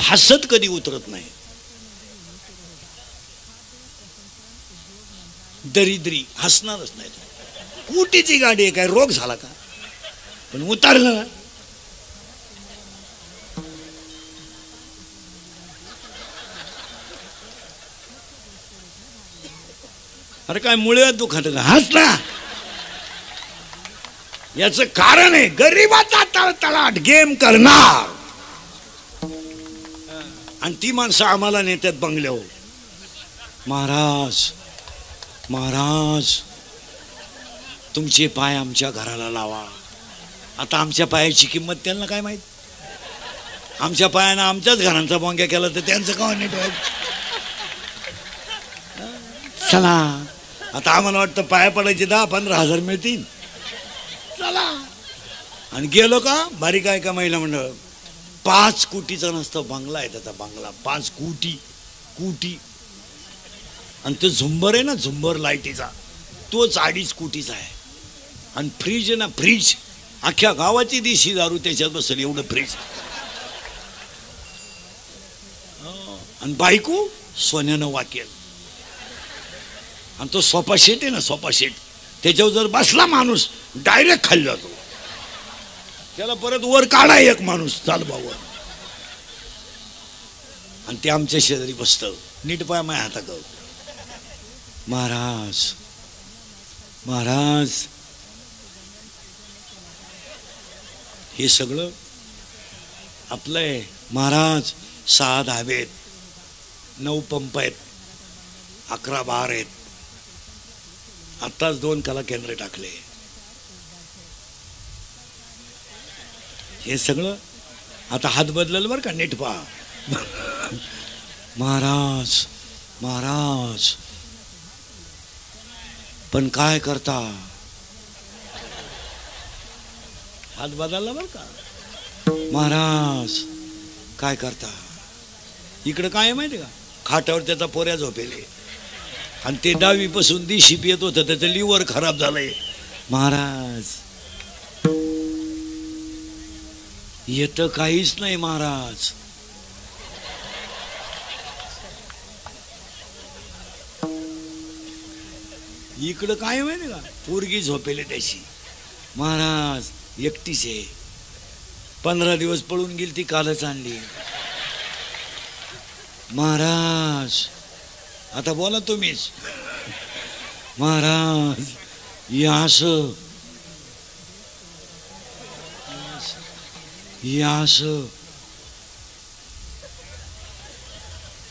हसत कधी उतरत नाही. दरिद्री हसणारच नाही. कुटीची गाडी आहे, काय रोग झाला का? पण उतरलं. अरे काय मुळे दुखत का? हसला. याच कारण आहे गरीबाचा तळतळाट गेम करणार. आणि ती माणसं आम्हाला नेत्यात बंगल्यावर. महाराज महाराज तुमचे पाय आमच्या घराला लावा. आता आमच्या पायाची किंमत त्यांना काय माहित? आमच्या पायानं आमच्याच घरांचा बोंग्या केला तर त्यांचं का नीट व्हायचं? चला आता आम्हाला वाटतं पाया पडायचे 10-15 हजार मिळतील. चला. आणि गेलो का बारीक आहे का महिला मंडळ 5 कोटीचा नसतो बंगला आहे त्याचा. बंगला 5 कोटी. आणि तो झुंबर आहे ना, झुंबर लाईटीचा, तोच 2.5 कोटीचा आहे. आणि फ्रीज आहे ना, फ्रीज अख्ख्या गावाची देशी दारू त्याच्यात बसेल एवढं फ्रीज. आणि बायको सोन्यानं वाकेल. आणि तो सोफा सेट आहे ना, सोफा सेट, त्याच्यावर जर बसला माणूस डायरेक्ट खाली जातो. त्याला परत वर काढा एक माणूस चालबावर. आणि ते आमच्या शेजारी बसतं. नीट पाय माझ्या हातात. महाराज महाराज हे सगळं आपलं आहे. महाराज 6 धाबे आहेत, 9 पंप आहेत, 11 बार आहेत. आत्ताच 2 कला केंद्र टाकले. हे सगळं आता हात बदलल बरं का, नीट पहा. महाराज महाराज पण काय करता? हात बदलला बरं का. महाराज काय करता? इकडं काय माहिती का, खाटावर त्याचा पोऱ्या झोपेले. आणि ते 10वी पासून दिशी पियत होतं, त्याचं लिव्हर खराब झालंय. महाराज येतं काहीच नाही. महाराज इकडं काय माहिती का, पोरगी झोपेले त्याची. महाराज एकटीच आहे. 15 दिवस पळून गेली ती, कालच आणली. महाराज आता बोला तुम्हीच. महाराज यास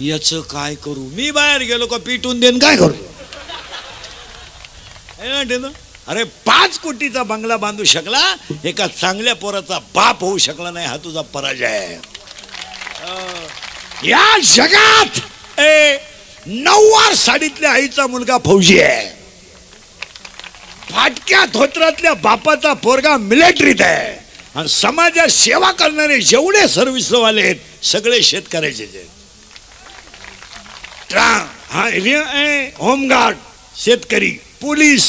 याच काय करू? मी बाहेर गेलो का पिटून देन काय करू? अरे 5 कोटीचा बंगला बांधू शकला, एका चांगल्या पोराचा बाप होऊ शकला नाही, हा तुझा पराजय आहे. या जगात 9 साडीतल्या आईचा मुलगा फौजी आहे. फाटक्या धोत्रातल्या बापाचा पोरगा मिलिटरीत आहे. आणि समाजात सेवा करणारे जेवढे सर्व्हिसवाले आहेत सगळे शेतकऱ्याचे. होमगार्ड शेतकरी, पोलीस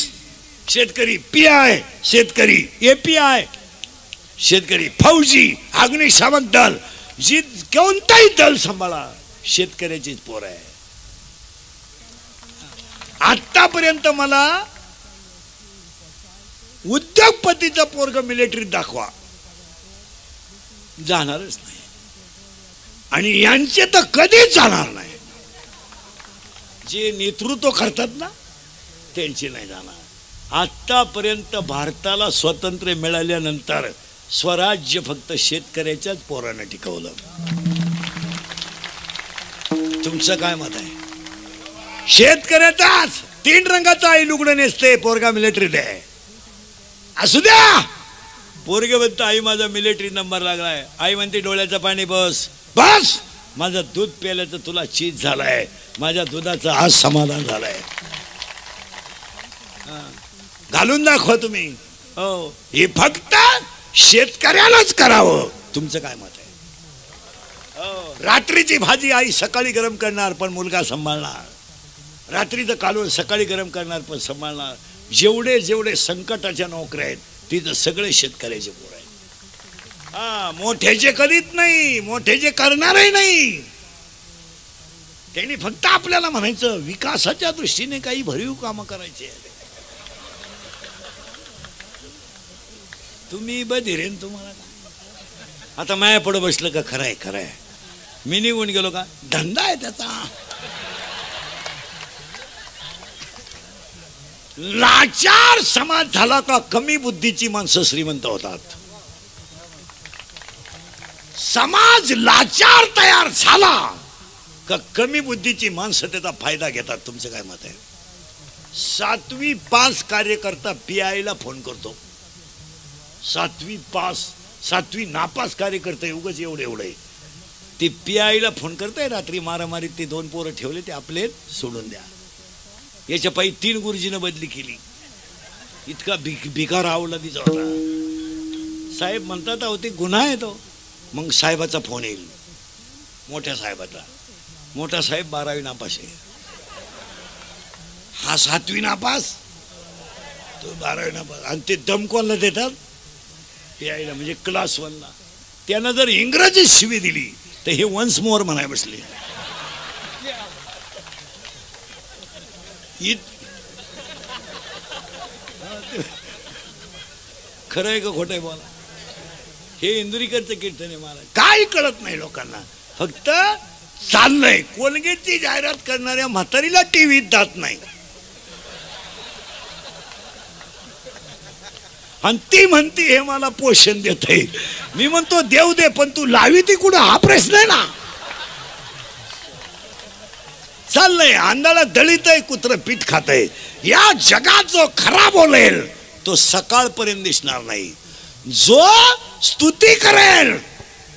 शेतकरी, PI शेतकरी, API शेतकरी, फौजी, अग्निशामक दल, जी कोणताही दल सांभाळा शेतकऱ्याचीच पोर आहे. आतापर्यंत मला उद्योगपतीचा पोरग मिलिटरीत दाखवा, जाणारच नाही. आणि यांचे तर कधीच जाणार नाही. जे नेतृत्व करतात ना त्यांची नाही जाणार. आतापर्यंत भारताला स्वातंत्र्य मिळाल्यानंतर स्वराज्य फक्त शेतकऱ्याच्याच पोरानं टिकवलं. तुमचं काय मत आहे? शेतकऱ्याचाच 3 रंगाचा आई लुगडं नेसते, पोरगा मिलिटरीत आहे. असू द्या. पोरगे म्हणतं आई माझा मिलिटरी नंबर लागलाय. आई म्हणते डोळ्याचं पाणी बस बस, माझं दूध प्यायल्याचं तुला चीज झालाय, माझ्या दुधाचं आज समाधान झालंय. घालून दाखवा तुम्ही. हो, हे फक्त शेतकऱ्यालाच करावं. तुमचं काय मत आहे? रात्रीची भाजी आई सकाळी गरम करणार पण मुलगा सांभाळणार. रात्रीचं कालवण सकाळी गरम करणार पण सांभाळणार. जेवढे जेवढे संकटाच्या नोकऱ्या आहेत तिथं सगळे शेतकऱ्याचे पोर आहेत. हा, मोठ्याचे करीत नाही, मोठ्याचे करणारही नाही. त्यांनी फक्त आपल्याला म्हणायचं विकासाच्या दृष्टीने काही भरीव कामं करायचे. तुम्ही बधिरेन तुम्हाला आता माया पुढे बसलं का? खरंय खरंय, मी निघून गेलो का? धंदा आहे त्याचा. लाचार समाज झाला का कमी बुद्धीची माणसं श्रीमंत होतात. समाज लाचार तयार झाला का कमी बुद्धीची माणसं त्याचा फायदा घेतात. तुमचं काय मत आहे? 7वी पास कार्यकर्ता PI ला फोन करतो. 7वी पास, 7वी नापास कार्यकर्ता उगाच एवढे ते PI ला फोन करताय. रात्री मारामारीत ते 2 पोरं ठेवले, ते आपले सोडून द्या. याच्या पायी 3 गुरुजीनं बदली केली. इतका भिकार आवडला तिचा होता. साहेब म्हणतात अहो ते गुन्हा आहे तो. मग साहेबाचा फोन येईल, मोठ्या साहेबाचा. मोठा साहेब 12वी नापास आहे, हा 7वी नापास, तो 12वी नापास. आणि ते दम कोणाला देतात? PI ला, म्हणजे क्लास 1 ला. त्यानं जर इंग्रजी शिवी दिली तर हे वन्स मोर म्हणाय बसले. खरं आहे का खोटं आहे बोला? हे इंदुरीकरचं कीर्तन आहे. मला काय कळत नाही लोकांना. फक्त चाललंय. कोलगेटची जाहिरात करणाऱ्या म्हातारीला टीव्हीत जात नाही, आणि ती म्हणती हे मला पोषण देतय. मी म्हणतो देव दे, पण तू लावी ती कुठं हा प्रश्न आहे ना. चाललंय आंधळा दळीतय, कुत्र पीठ खातय. या जगात जो खरा बोलेल तो सकाळपर्यंत दिसणार नाही. जो स्तुती करेल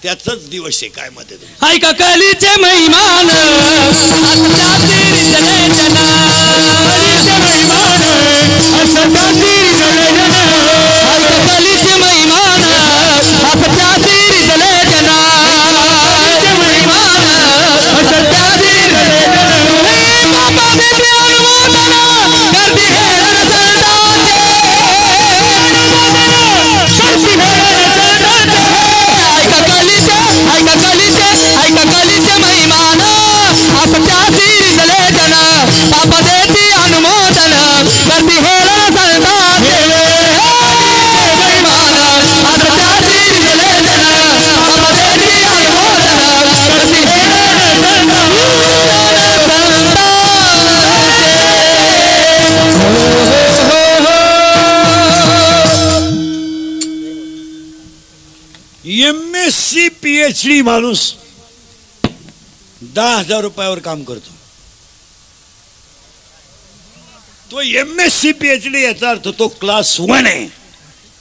त्याचाच दिवस आहे. काय मध्ये ऐका कलीचे महिमान MSc PhD माणूस 10,000 रुपयावर काम करतो. तो MSc PhD याचा अर्थ तो क्लास 1 आहे.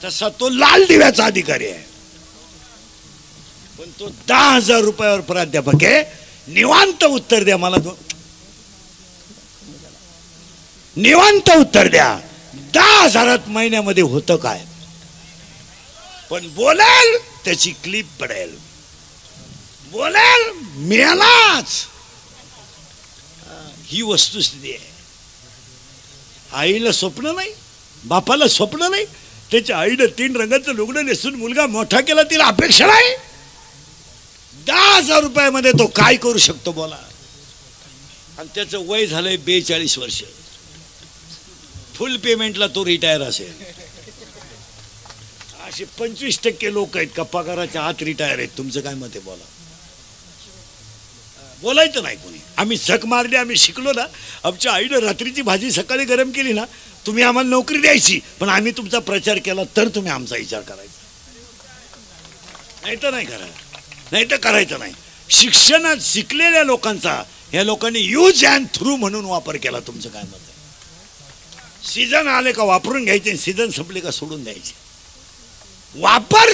तसा तो लाल दिव्याचा अधिकारी आहे. पण तो 10,000 रुपयावर प्राध्यापक आहे. निवांत उत्तर द्या मला, निवांत उत्तर द्या. 10,000 महिन्यामध्ये होतं काय? पण बोलेल त्याची क्लिप पडेल, बोलेल मिळालाच. ही वस्तुस्थिती आहे. आईला स्वप्न नाही, बापाला स्वप्न नाही. त्याच्या आईनं 3 रंगाचं लुगडं नेसून मुलगा मोठा केला, तिला अपेक्षा नाही. 10,000 रुपयामध्ये तो काय करू शकतो बोला? आणि त्याचं वय झालंय 42 वर्ष. फुल पेमेंटला तो रिटायर असेल. असे 25% लोक आहेत का पगाराच्या आत रिटायर आहेत. तुमचं काय मत आहे बोला? बोलायचं नाही कोणी. आम्ही झक मारली, आम्ही शिकलो ना. आमच्या आईनं रात्रीची भाजी सकाळी गरम केली ना, तुम्ही आम्हाला नोकरी द्यायची, पण आम्ही तुमचा प्रचार केला तर तुम्ही आमचा विचार करायचा, नाही तर नाही करायचं. नाही तर करायचं नाही. शिक्षणात शिकलेल्या लोकांचा या लोकांनी यूज अँड थ्रू म्हणून वापर केला. तुमचं काय मत आहे? सीझन आले का वापरून घ्यायचे, सीझन संपले का सोडून द्यायचे. वापर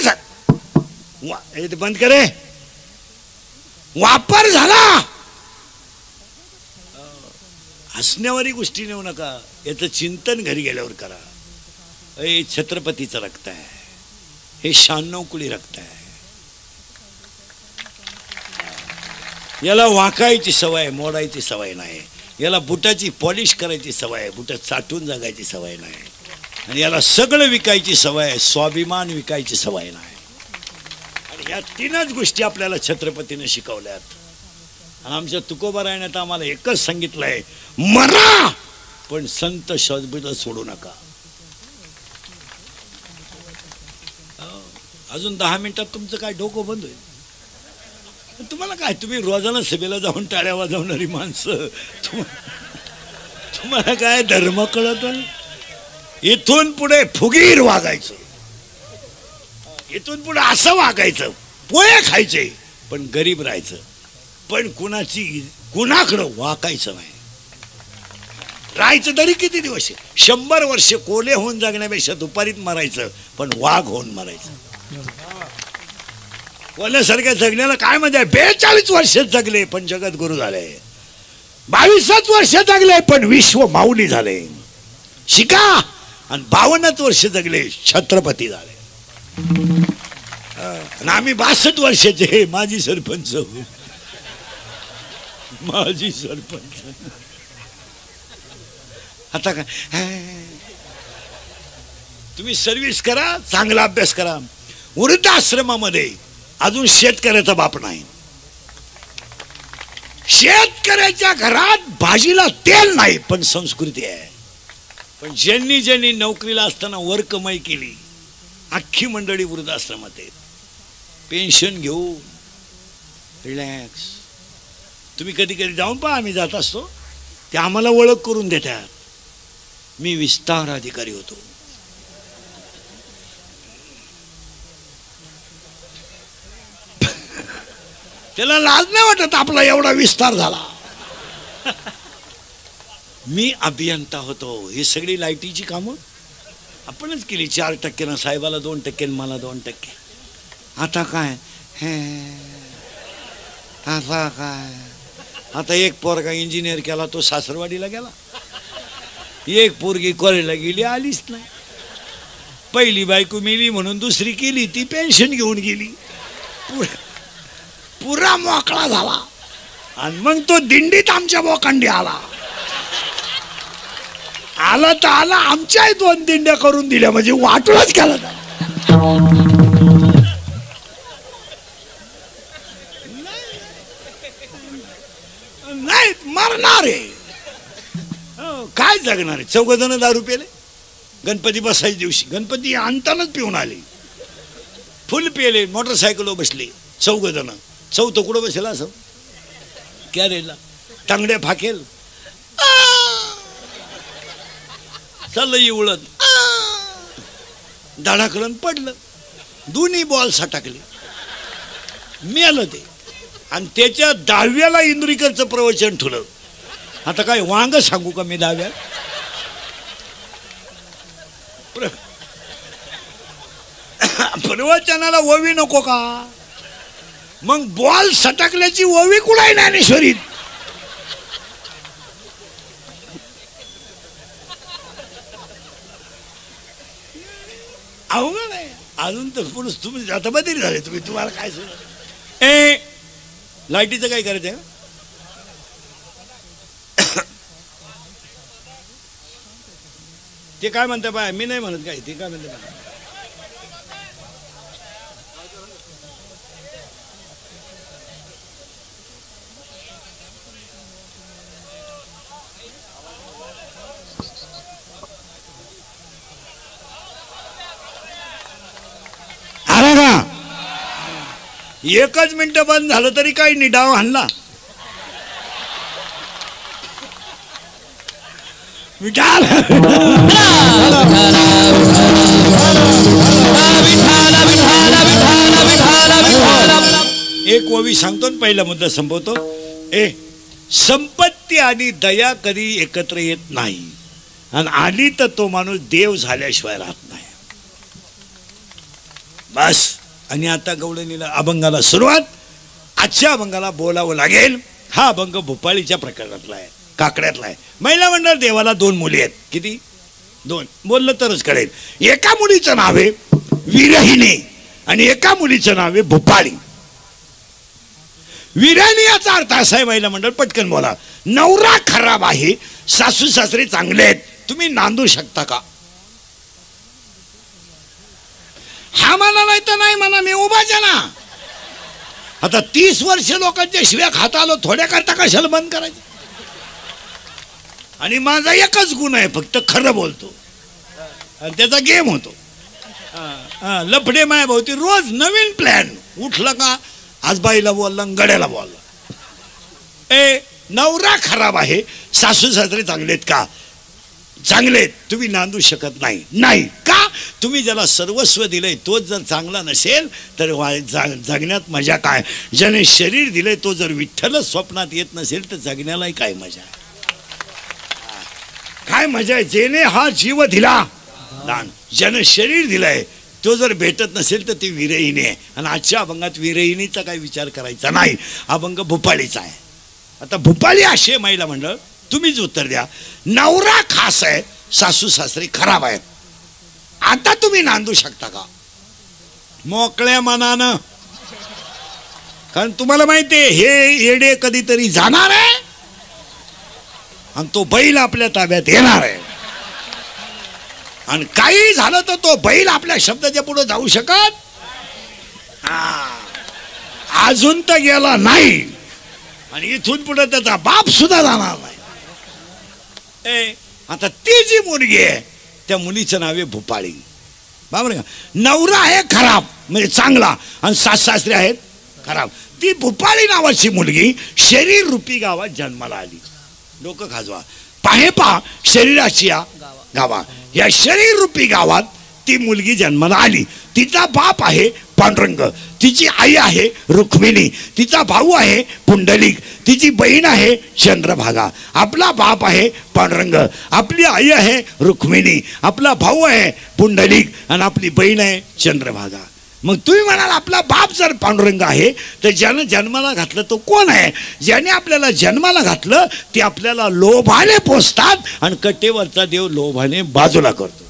बंद करे. वापर झाला. हसण्यावारी गोष्टी नेऊ नका. याचं चिंतन घरी गेल्यावर करा. हे छत्रपतीचं रक्त आहे, हे 96 कुळी रक्त आहे. याला वाकायची सवय, मोडायची सवय नाही. याला बुटाची पॉलिश करायची सवय आहे, बुटात साठून जगायची सवय नाही. आणि याला सगळं विकायची सवय आहे, स्वाभिमान विकायची सवय नाही. या तीनच गोष्टी आपल्याला छत्रपतीने शिकवल्यात. आणि आमच्या तुकोबारायने आम्हाला एकच सांगितलंय, मरा पण संत शब्द सोडू नका. अजून 10 मिनिटात तुमचं काय डोकं बंद होईल. तुम्हाला काय, तुम्ही रोजाना सभेला जाऊन टाळ्या वाजवणारी माणसं, तुम्हाला काय धर्म कळत. इथून पुढे फुगीर वागायचं, इथून पुढे असं वागायचं, पोहे खायचे पण गरीब राहायचं, पण कुणाकडं वाकायचं नाही. राहायचं तरी किती दिवस, 100 वर्ष कोले होऊन जगण्यापेक्षा दुपारीत मरायचं पण वाघ होऊन मरायचं. कोल्यासारख्या जगण्याला काय मजा आहे. 42 वर्ष जगले पण जगत गुरु झाले, 22 वर्ष जगले पण विश्व माऊली झाले. शिका. आणि 52 वर्ष जगले छत्रपती झाले. आणि आम्ही 62 वर्षाचे माजी सरपंच, माजी सरपंच. आता काय, तुम्ही सर्व्हिस करा, चांगला अभ्यास करा. वृद्धाश्रमामध्ये अजून शेतकऱ्याचा बाप नाही. शेतकऱ्याच्या घरात भाजीला तेल नाही पण संस्कृती आहे. पण ज्यांनी नोकरीला असताना वर कमाई केली, अख्खी मंडळी वृद्धाश्रमात आहेत. पेन्शन घेऊन रिलॅक्स. तुम्ही कधी कधी जाऊन पहा, आम्ही जात असतो, ते आम्हाला ओळख करून देतात. मी विस्तार अधिकारी होतो. त्याला लाज नाही वाटत आपला एवढा विस्तार झाला. मी अभियंता होतो. ही सगळी लाईटीची कामं आपणच केली. 4% साहेबाला 2% मला 2%. आता काय आता काय, आता एक पोरगा इंजिनियर केला, तो सासरवाडीला गेला. एक पोरगी कॉलेजला गेली, आलीच नाही. पहिली बायको मेली म्हणून दुसरी केली, ती पेन्शन घेऊन गेली. पुरा मोकळा झाला. आणि मग तो दिंडीत आमच्या बोकांडी आला तर आला. आमच्याही 2 दिंड्या करून दिल्या, म्हणजे वाटूनच केला. नाही मरणार आहे, काय जगणार आहे. 4 जण दारू पेले गणपती बसायच्या दिवशी. गणपती आणतानाच पिऊन आले, फुल पेले, मोटरसायकलवर बसले 4 जण. 4थं कुठं बसेल असं कॅरेला, टांगड्या फाकेल, चाललं उळत, धडाकडून पडलं. दोन्ही बॉल सटकले, मेलं ते. आणि त्याच्या 10व्याला इंद्रिकरचं प्रवचन ठुलं. आता काय वांग सांगू का मी 10व्या. प्रवचनाला ओवी नको का. मग बॉल सटकल्याची ओवी कुठे ज्ञानेश्वरीत. अवघड आहे. अजून तर पुरुष तुम्ही आता बदली झाले. तुम्हाला काय सुद्धा लाईटीचं काय करायचं आहे. ते काय म्हणते बाय, मी नाही म्हणत काय. ते काय म्हणते बाय, एकच मिनिट बंद झालं तरी काही नाही, डाव हाणला. एक ओवी सांगतो, पहिला मुद्दा संपवतो. संपत्ती आणि दया कधी एकत्र येत नाही, आणि आली तर तो माणूस देव झाल्याशिवाय राहत नाही. बस. आणि आता गवळणीला अभंगाला सुरुवात. आजच्या अभंगाला बोलावं लागेल. हा अभंग भोपाळीच्या प्रकरणातला आहे, काकड्यातला आहे. महिला मंडळ देवाला 2 मुली आहेत. किती? 2. बोललं तरच कळेल. एका मुलीचं नाव आहे विरहिणी आणि एका मुलीचं नाव आहे भोपाळी. विरहिणी याचा अर्थ असा आहे, महिला मंडळ पटकन बोला. नवरा खराब आहे, सासू सासरे चांगले आहेत, तुम्ही नांदू शकता का. हा म्हणा नाही तर नाही म्हणा, मी उभाच आहे ना. आता 30 वर्ष लोकांच्या शिव्या खाता आलो, थोड्या करता कशाला बंद करायचं? आणि माझा एकच गुण आहे, फक्त खरं बोलतो आणि त्याचा गेम होतो. लफडे माया भावती रोज नवीन प्लॅन. उठलं का आज बाईला बोलला, गड्याला बोलला. नवरा खराब आहे, सासू सासरे चांगलेत का? चांगलेत. तुम्ही नांदू शकत नाही. नाही का? तुम्ही ज्याला सर्वस्व दिलंय तोच जर चांगला नसेल तर जगण्यात मजा काय? ज्याने शरीर दिलंय तो जर विठ्ठलच स्वप्नात येत नसेल तर जगण्यालाही काय मजा आहे? काय मजा आहे? जेने हा जीव दिला दान, ज्यानं शरीर दिलंय तो जर भेटत नसेल तर ती विरहिणी आहे. आणि आजच्या अभंगात विरहिणीचा काही विचार करायचा नाही, अभंग भूपाळीचा आहे. आता भूपाळी अशी महिला मंडळ, तुम्हीच उत्तर द्या. नवरा खास आहे, सासू सासरे खराब आहेत. आता तुम्ही नांदू शकता का? मोकळ्या मनानं. कारण तुम्हाला माहिती आहे हे येडे कधीतरी जाणार आहे आणि तो बैल आपल्या ताब्यात येणार आहे. आणि काही झालं तर तो बैल आपल्या शब्दाच्या पुढे जाऊ शकत अजून तर गेला नाही आणि इथून पुढे त्याचा बाप सुद्धा जाणार नाही. आता ती जी मुलगी आहे त्या मुलीचं नाव आहे भूपाळी. बरोबर. नवरा आहे खराब म्हणजे चांगला आणि सास सासरे आहेत खराब. ती भूपाळी नावाची मुलगी शरीर रूपी गावात जन्माला आली. लोक खाजवा पाहे पा शरीराची या गावा, या शरीर रूपी गावात ती मुलगी जन्माला आली. तिचा बाप आहे पांडुरंग, तिची आई आहे रुक्मिणी, तिचा भाऊ आहे पुंडलिक, तिची बहीण आहे चंद्रभागा. आपला बाप आहे पांडुरंग, आपली आई आहे रुक्मिणी, आपला भाऊ आहे पुंडलिक आणि आपली बहीण आहे चंद्रभागा. मग तुम्ही म्हणाल आपला बाप जर पांडुरंग आहे तर ज्यानं जन्माला घातलं तो कोण आहे? ज्याने आपल्याला जन्माला घातलं ते आपल्याला लोभाने पोसतात आणि कट्टेवरचा देव लोभाने बाजूला करतो.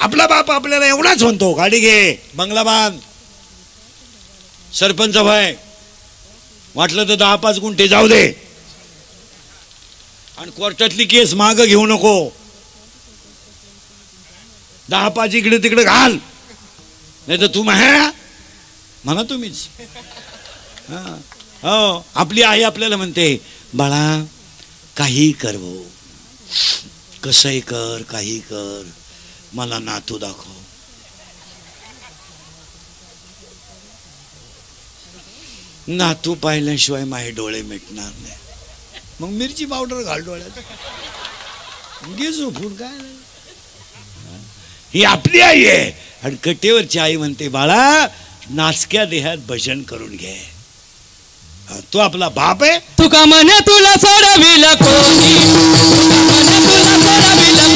आपला बाप आपल्याला एवढाच म्हणतो गाडी घे, बंगला बांध, सरपंच व्हाय, वाटलं तर 10-5 गुंठे जाऊ दे आणि कोर्टातली केस माग घेऊ नको, 10-5 इकडे तिकडे घाल, नाही तर तू म्हणा तुम्हीच. हो, आपली आई आपल्याला म्हणते बाळा काही कर भाऊ, कसंही कर, काही कर, मला नातू दाखव. नातू पाहिल्याशिवाय माझे डोळे मिटणार नाही. मग मिरची पावडर घाल डोळ्यात, घे झोपून. काय ही आपली आई आहे. आणि कटेवरची आई म्हणते बाळा नाचक्या देहात भजन करून घे. तो आपला बाप आहे. तुका म्हणे तुला सोडविल कोणी, तुका म्हणे तुला सोडविल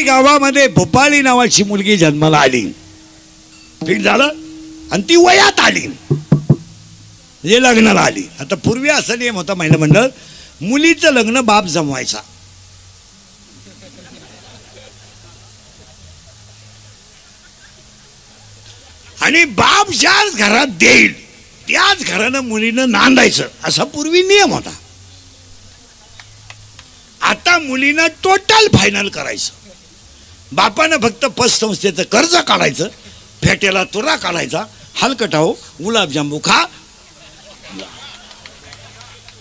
गावामध्ये भूपाळी नावाची मुलगी जन्माला आली. फिट झालं आणि ती वयात आली म्हणजे लग्नाला आली. आता पूर्वी असा नियम होता महिला मंडळ, मुलीचं लग्न बाप जमवायचा. आणि बाप ज्याच घरात देईल त्याच घरानं मुलीनं नांदायचं असा पूर्वी नियम होता. आता मुलीनं टोटल फायनल करायचं. बापानं फक्त पतसंस्थेचं कर्ज काढायचं, फेट्याला तुरा काढायचा, हलकटाव गुलाबजांबू खा,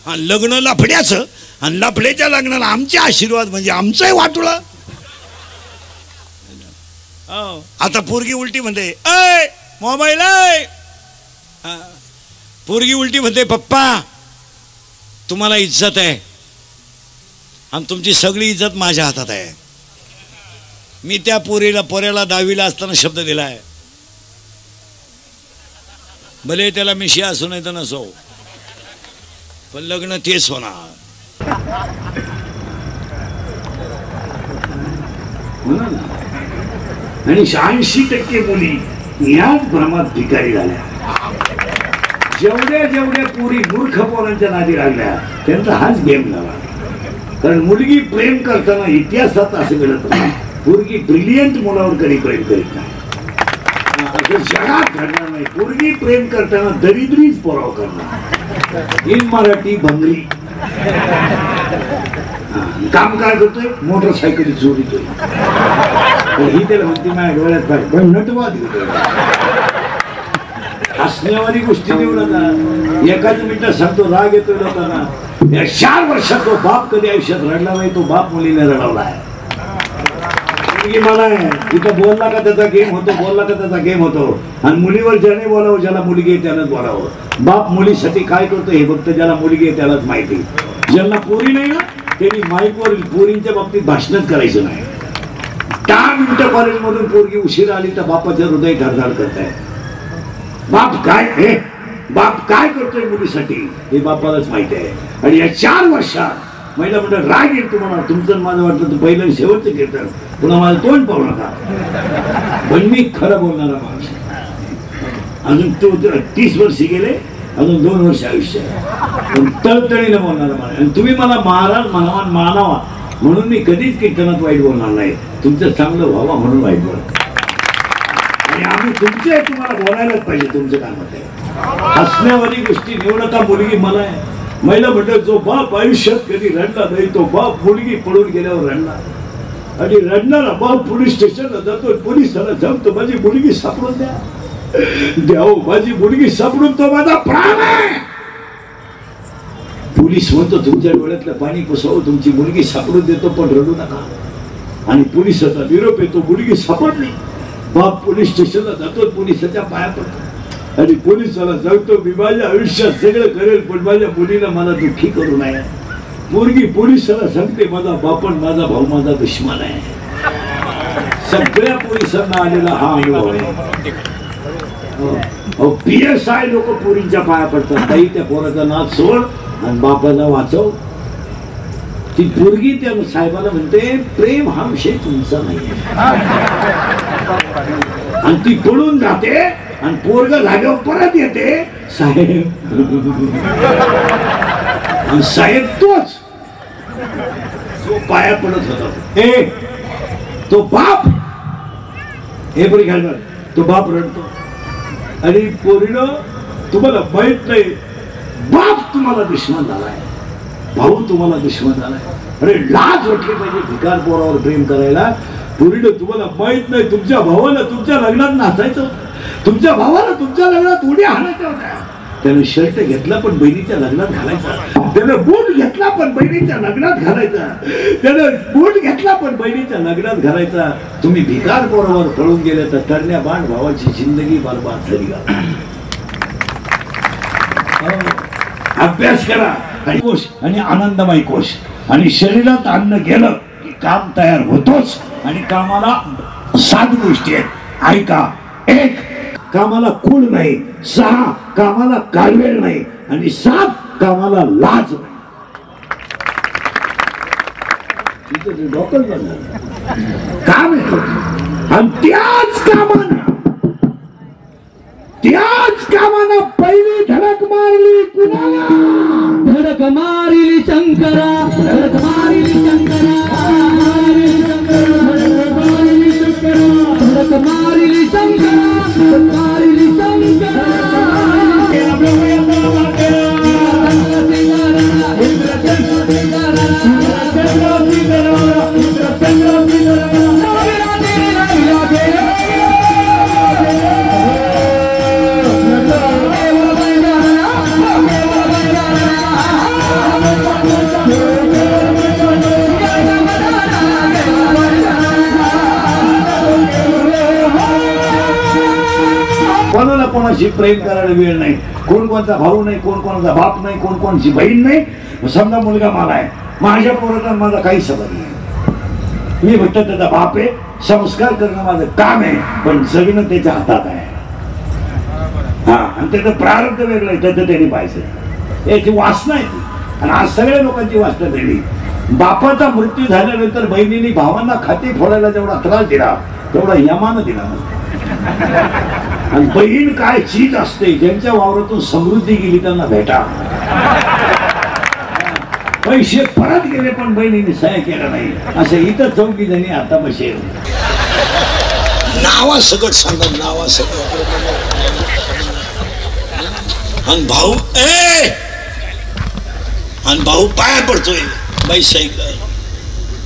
आणि लग्न लफड्याचं. आणि लफड्याच्या लग्नाला आमचे आशीर्वाद म्हणजे आमचंही वाटुळं. आता पोरगी उलटी म्हणते ऐ मोबाईल ऐ. पोरगी उलटी म्हणते पप्पा तुम्हाला इज्जत आहे आणि तुमची सगळी इज्जत माझ्या हातात आहे. मी त्या पोऱ्याला 10वीला असताना शब्द दिलाय, भले त्याला मिशी असो नाही तर नसो, पण लग्न तेच होणार. म्हणा ना. आणि 80% मुली याच भ्रमात भिकारी झाल्या. जेवढ्या पुरी मूर्ख पोरांच्या नादी लागल्या त्यांचा हाच गेम झाला. कारण मुलगी प्रेम करताना इतिहासात असं घडत नाही, पोरगी ब्रिलियंट मुलावर कधी प्रेम करीत नाही. असं जगात घडणार नाही. पोरगी प्रेम करताना दरिद्रीच पोराव करणार. इन मराठी भंगरी. काम काय करतोय? मोटरसायकली चोरीतोय. ही त्याला म्हणते माझ्या डोळ्यात काय नटवाद हसण्यावारी गोष्टी देऊ नका. एकाच मिनिटात सांगतो राग येतोय लोकांना. या 4 वर्षात तो बाप कधी आयुष्यात रडला नाही. तो बाप मुलीने रडवला आहे. मला इथं बोलला का त्याचा गेम होतो, बोलला का त्याचा गेम होतो. आणि मुलीवर ज्याने बोलावं, ज्याला मुलगी आहे त्यालाच बोलावं. बाप मुलीसाठी काय करतो हे फक्त ज्याला मुलगी आहे त्यालाच माहिती. ज्यांना पोरी नाही ना त्यांनी माईकवर पोरींच्या बाबतीत भाषणच करायचं नाही. 10 मिनिटं कॉलेजमधून पोरगी उशीर आली तर बापाचं हृदय धडधड करत आहे. बाप काय करतोय मुलीसाठी हे बापालाच माहिती आहे. आणि या 4 वर्षात महिला म्हणतात राग येईल तुम्हाला. तुमचं माझं वाटलं तर पहिलं शेवटचं कीर्तन पुन्हा माझं तोंड पाहू नका. पण मी खरं बोलणारा माणूस. अजून तो 30 वर्ष गेले, अजून 2 वर्ष आयुष्य आहे. पण तळतळीनं बोलणारा माणूस. आणि तुम्ही मला महाराज म्हणावा मानावा म्हणून मी कधीच कीर्तनात वाईट बोलणार नाही. तुमचं चांगलं व्हावा म्हणून वाईट बोलतो. आणि आम्ही तुमचे तुम्हाला बोलायलाच पाहिजे. तुमचं काय मत आहे? हसण्यावारी गोष्टी नेऊ नका. मुलगी मला आहे. महिला म्हणतात जो बाप आयुष्यात कधी रडला नाही तो बाप मुलगी पळून गेल्यावर रडला. आणि रडणारा बाप पोलीस स्टेशनला जातो. पोलिसांना सांगतो माझी मुलगी सापडून द्या हो, माझी मुलगी सापडून तो माझा प्राण आहे. पोलीस म्हणतो तुमच्या डोळ्यातलं पाणी पुसावं, तुमची मुलगी सापडून देतो पण रडू नका. आणि पोलिसाचा निरोप येतो मुलगी सापडली. बाप पोलीस स्टेशनला जातो, पोलिसाच्या पाया पडतो आणि पोलिसाला सांगतो मी माझ्या आयुष्यात सगळं करेल पण माझ्या मुलीला मला दुःखी करू नये. मुलगी पोलिसाला सांगते माझा बापन माझा भाऊ माझा दुश्मन आहे. सगळ्या पोलिसांना आलेला हा अनुभव आहे. PSI लोक पोरींच्या पाया पडतात. ताई त्या पोराचा नाच सोड आणि बापाला वाचव. ती पोरगी त्या साहेबाला म्हणते प्रेम हा विषय तुमचा नाही. आणि ती पळून जाते आणि पोरग जागेवर परत येते. साहेब आणि साहेब तोच जो पाया पडत होता. तो बाप हे बरी घालणार. तो बाप रडतो आणि पोरीनं तुम्हाला माहित नाही बाप तुम्हाला दुश्मन झालाय, भाऊ तुम्हाला दुश्मन झालाय. अरे लाज वाटली पाहिजे भिकार पोरावर प्रेम करायला. पोरीनं तुम्हाला माहित नाही तुमच्या भावाला तुमच्या लग्नात नाचायचं, तुमच्या भावाला तुमच्या लग्नात उड्या हाणायच्या होत्या. त्यानं शर्ट घेतला पण बहिणीच्या लग्नात घालायचा. त्यानं बूट घेतला पण बहिणीच्या लग्नात घालायचा. त्यानं बूट घेतला पण बहिणीच्या लग्नात घालायचा. तुम्ही भिकार पोरावर पळून गेले तर तरण्या बाण भावाची जिंदगी बरबाद झाली. अभ्यास करा आणि कोश आणि आनंदमय कोश. आणि शरीरात अन्न गेलं की काम तयार होतोच. आणि कामाला 7 गोष्टी आहेत ऐका. 1 कामाला कुळ नाही. 6 कामाला कालवेळ नाही. आणि 7 कामाला लाज नाही. डॉक्टर काम आहे आणि त्याच कामानं पहिली धडक मारली कुणाला? धडक मारिली शंकरा, धडक मारिली शंकरा, धडक मारिली शंकरा, मारिली शंकरा. कोणाला कोणाशी प्रेम करायला वेळ नाही. कोण कोणचा भाऊ नाही, कोण कोणाचा बाप नाही, कोण कोणाची बहीण नाही. समजा मुलगा मला आहे, माझ्या पोराचा माझा काही संबंध नाही. मी म्हणतो त्याचा बाप आहे, संस्कार करणं माझं काम आहे पण जगणं त्याच्या हातात आहे. हा आणि त्याचं प्रारब्ध वेगळं आहे, त्याचं त्याने पाहिजे. याची वासना आहे ती. आणि आज सगळ्या लोकांची वासना झाली. बापाचा मृत्यू झाल्यानंतर बहिणीने भावांना खाते फोडायला जेवढा त्रास दिला तेवढा यमानं दिला नसता. आणि बहीण काय चीज असते, ज्यांच्या वावरातून समृद्धी गेली त्यांना भेटा. पैसे परत गेले पण बहिणीने सह्या केला नाही. असं इथं 4 जणी आता बसेल. नावा सगळं सांगा, नावा सगळं. आणि भाऊ आणि भाऊ पाया पडतोय, बाई सायकल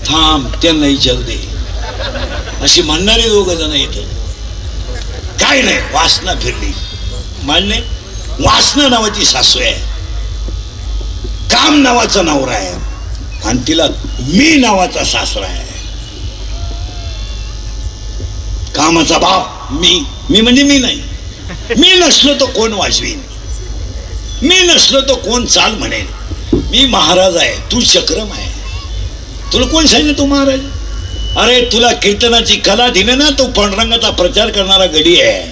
थांब त्यांना विचारू दे, अशी म्हणणारे 2 जण इथं. काय नाही, वासना फिरली मान्य. वासना नावाची सासू आहे, काम नावाचा नवरा आहे, आणि तिला मी नावाचा सासरा आहे. कामाचा बाप मी म्हणजे मी नाही. मी नसलो तो कोण वाजवीन, मी नसलो तो कोण चाल म्हणेल. मी महाराज आहे, तू चक्रम आहे. तुला कोण सांगितलं तू महाराज? अरे तुला कीर्तनाची कला दिली ना, तू पांडुरंगाचा प्रचार करणारा गडी आहे.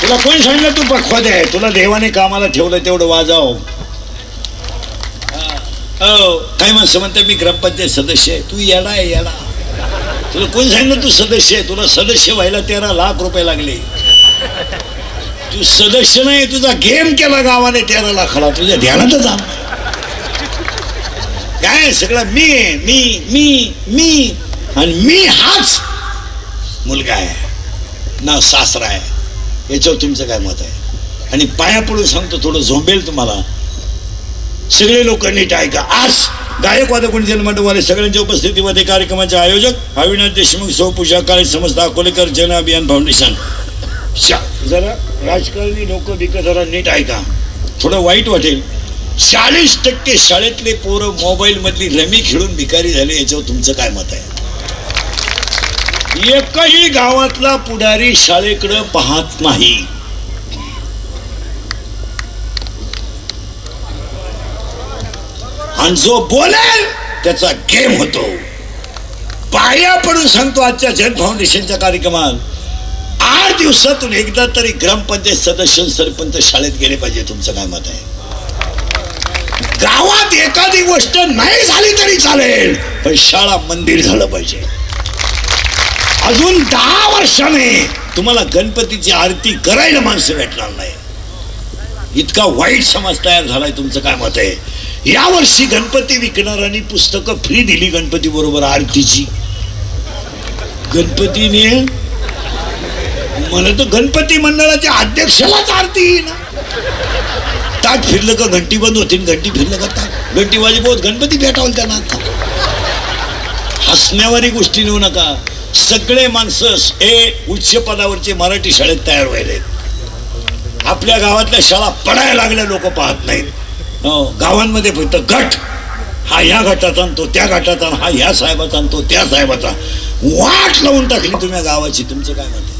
तुला कोण सांगितलं तू पखवाद आहे? तुला देवाने कामाला ठेवलं तेवढं वाजाव. काही माणसं म्हणते मी ग्रामपंचायत सदस्य आहे. तू येडा आहे, येडा. तुला कोण सांगितलं तू सदस्य आहे? तुला सदस्य व्हायला 13 लाख रुपये लागले. तू सदस्य नाही, तुझा गेम केला गावाने 13 लाखाला. तुझ्या ध्यानातच आण. काय सगळं मी मी मी मी आणि मी हाच मुलगा आहे ना, सासरा आहे. याच्यावर तुमचं काय मत आहे? आणि पाया पडून सांगतो, थोडं झोंबेल तुम्हाला. सगळे लोक नीट ऐका. आज गायक वादक जनमंडळवाले सगळ्यांच्या उपस्थितीमध्ये कार्यक्रमाचे आयोजक अविनाश देशमुख, सौ पूजा काळे, समस्त अकोलेकर जन अभियान फाउंडेशन. जरा राजकारणी लोक बिकट जरा नीट ऐका, थोडं वाईट वाटेल. 40% शाळेतले पोरं मोबाईल मधली रमी खेळून भिकारी झाले. याच्यावर तुमचं काय मत आहे? एकही गावातला पुढारी शाळेकडे पाहत नाही. आणि जो बोलेल त्याचा गेम होतो. पाया पडून सांगतो, आजच्या जन फाउंडेशनच्या कार्यक्रमात 8 दिवसातून एकदा तरी ग्रामपंचायत सदस्य सरपंच शाळेत गेले पाहिजे. तुमचं काय मत आहे? गावात एखादी गोष्ट नाही झाली तरी चालेल, पण शाळा मंदिर झालं पाहिजे. अजून 10 वर्षाने तुम्हाला गणपतीची आरती करायला माणसं भेटणार नाही. इतका वाईट समाज तयार झालाय. तुमचं काय मत आहे? या वर्षी गणपती विकणाऱ्यांनी पुस्तकं फ्री दिली गणपती बरोबर आरतीची. गणपतीने म्हणत गणपती मंडळाच्या अध्यक्षालाच आरती ना. ताट फिरलं का घंटी बंद होती, घंटी फिरलं का ताट. घंटी वाजी बहुत गणपती भेटावल त्यांना. आता हसण्यावारी गोष्टी नेऊ नका. सगळे माणसं हे उच्च पदावरचे मराठी शाळेत तयार व्हायले. आपल्या गावातल्या शाळा पडायला लागल्या, लोक पाहत नाहीत. गावांमध्ये फक्त गट, हा ह्या गटाचा आणतो, त्या गटाचा, हा ह्या साहेबाचा आणतो, त्या साहेबाचा. वाट लावून टाकली तुम्ही गावाची. तुमचं काय म्हणते?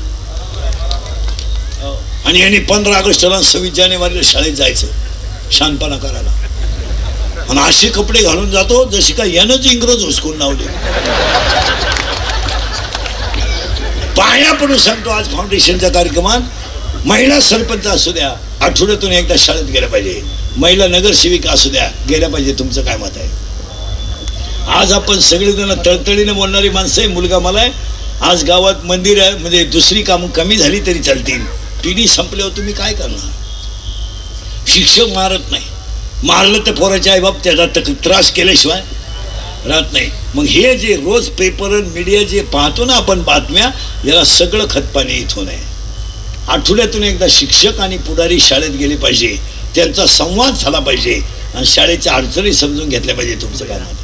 आणि यांनी 15 ऑगस्टला 26 जानेवारीला शाळेत जायचं शानपणा करायला. आणि असे कपडे घालून जातो जशी काय यानंच इंग्रज हुसकून लावले. पाया पडून सांगतो, आज फाउंडेशनच्या कार्यक्रमात महिला सरपंच असू द्या, आठवड्यातून एकदा शाळेत गेल्या पाहिजे. महिला नगरसेविका असू द्या, गेल्या पाहिजे. तुमचं काय मत आहे? आज आपण सगळेजण तळतळीने बोलणारी माणसं आहे. मुलगा मला आहे. आज गावात मंदिर आहे, म्हणजे दुसरी कामं कमी झाली तरी चालतील. पिढी संपल्यावर तुम्ही काय करणार? शिक्षक मारत नाही, मारलं तर पोराचे आईबाप त्याला त्रास केल्याशिवाय राहत नाही. मग हे जे रोज पेपर मीडिया जे पाहतो ना आपण बातम्या, याला सगळं खतपाणी इथून आहे. आठवड्यातून एकदा शिक्षक आणि पुढारी शाळेत गेले पाहिजे, त्यांचा संवाद झाला पाहिजे आणि शाळेच्या अडचणी समजून घेतल्या पाहिजे. तुमचं काय मत?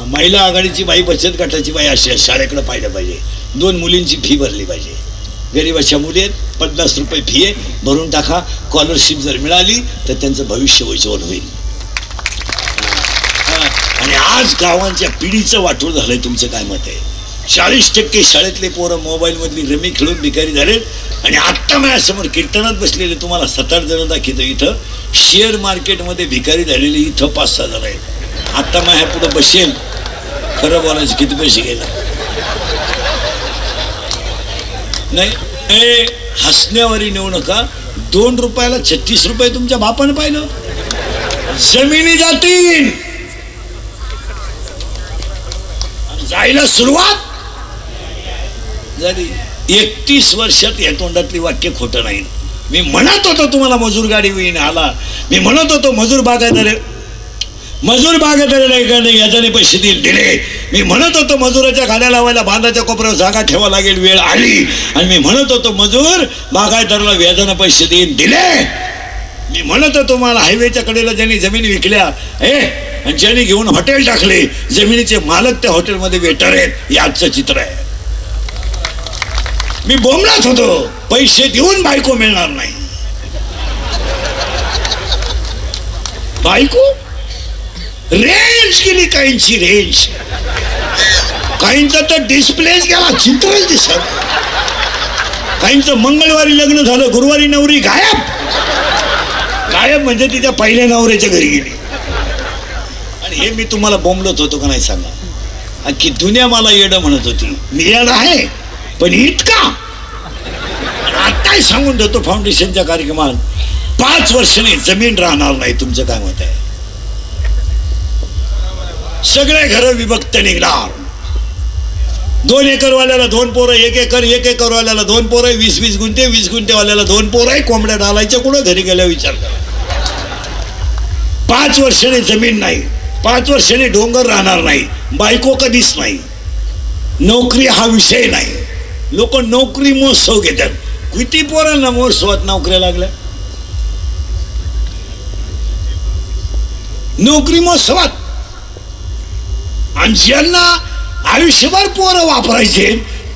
महिला आघाडीची बाई, बचत गटाची बाई अशी शाळेकडे पाहिलं पाहिजे. 2 मुलींची फी भरली पाहिजे. गरीबाच्या मुली आहेत, 50 रुपये फी आहे, भरून टाका. स्कॉलरशिप जर मिळाली तर त्यांचं भविष्य उज्ज्वल होईल. आणि आज गावांच्या पिढीचं वाटोळ झालंय. तुमचं काय मत आहे? 40% शाळेतले पोरं मोबाईल मधली रमी खेळून भिकारी झालेत. आणि आत्ता माझ्यासमोर कीर्तनात बसलेले तुम्हाला 7-8 जण दाखवतो. इथं शेअर मार्केटमध्ये भिकारी झालेले इथं 5-6 जण आहेत. आत्ता माझ्या पुढे बसेल, खरं बोलायचं किती पैसे गेला नाही. हसण्यावारी नेऊ नका. 2 रुपयाला 36 रुपये तुमच्या बापानं पाहिलं. जमिनी जातील, खायला सुरुवात झाली. 31 वर्षात या तोंडातली वाक्य खोटं नाही. मी म्हणत होतो तुम्हाला मजूर गाडी होईन आला. मी म्हणत होतो मजूर बागायतदार याच्याने पैसे दिले. मी म्हणत होतो मजुराच्या गाड्या लावायला बांधाच्या कोपऱ्यावर जागा ठेवा लागेल, वेळ आली. आणि मी म्हणत होतो मजूर बागायतदाराला व्याजाने पैसे दिले. मी म्हणत होतो मला हायवेच्या कडेला ज्यांनी जमीन विकल्या आणि ज्यांनी घेऊन हॉटेल टाकले, जमिनीचे मालक त्या हॉटेलमध्ये वेटर आहेत. हे आजचं चित्र आहे. मी बोंबलाच होतो पैसे देऊन बायको मिळणार नाही. बायको रेंज गेली, काहींची रेंज, काहींचा तर डिस्प्लेच गेला, चित्रच दिसत. काहींचं मंगळवारी लग्न झालं, गुरुवारी नवरी गायब. गायब म्हणजे तिच्या पहिल्या नवऱ्याच्या घरी गेली. आणि हे मी तुम्हाला बोंबलत होतो का नाही सांगा. की दुनिया मला येडं म्हणत होती. मी येडं आहे पण इतका. आताही सांगून देतो फाउंडेशनच्या कार्यक्रमात 5 वर्षांनी जमीन राहणार नाही. तुमचं काय मत आहे? सगळे घर विभक्त निघणार. 2 एकर वाल्याला 2 पोरं, 1 एकर वाल्याला 2 पोरं, 20 गुंठे, 20 गुंठे वाल्याला 2 पोरं. कोंबड्या डालायच्या कुठं घरी गेल्या विचार करा. 5 वर्षाने जमीन नाही, 5 वर्षाने डोंगर राहणार नाही, बायको कधीच नाही, नोकरी हा विषय नाही. लोक नोकरी महोत्सव घेतात. किती पोरांना महोत्सवात नोकऱ्या लागल्या? नोकरी महोत्सवात. आणि ज्यांना आयुष्यभर पोरं वापरायचे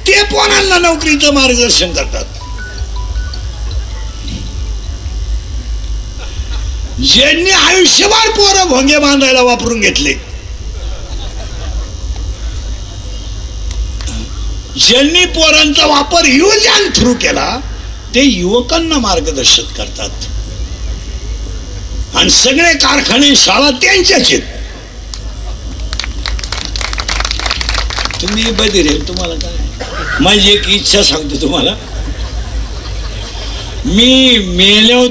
ते पोरांना नोकरीचं मार्गदर्शन करतात. ज्यांनी आयुष्यभर पोरं भोंगे बांधायला वापरून घेतले, ज्यांनी पोरांचा वापर युवजन थ्रू केला, ते युवकांना मार्गदर्शन करतात. आणि सगळे कारखाने शाळा त्यांच्याच आहेत. तुम्ही बधीर आहे. तुम्हाला काय माझी एक इच्छा सांगतो तुम्हाला. मी मेल्यावर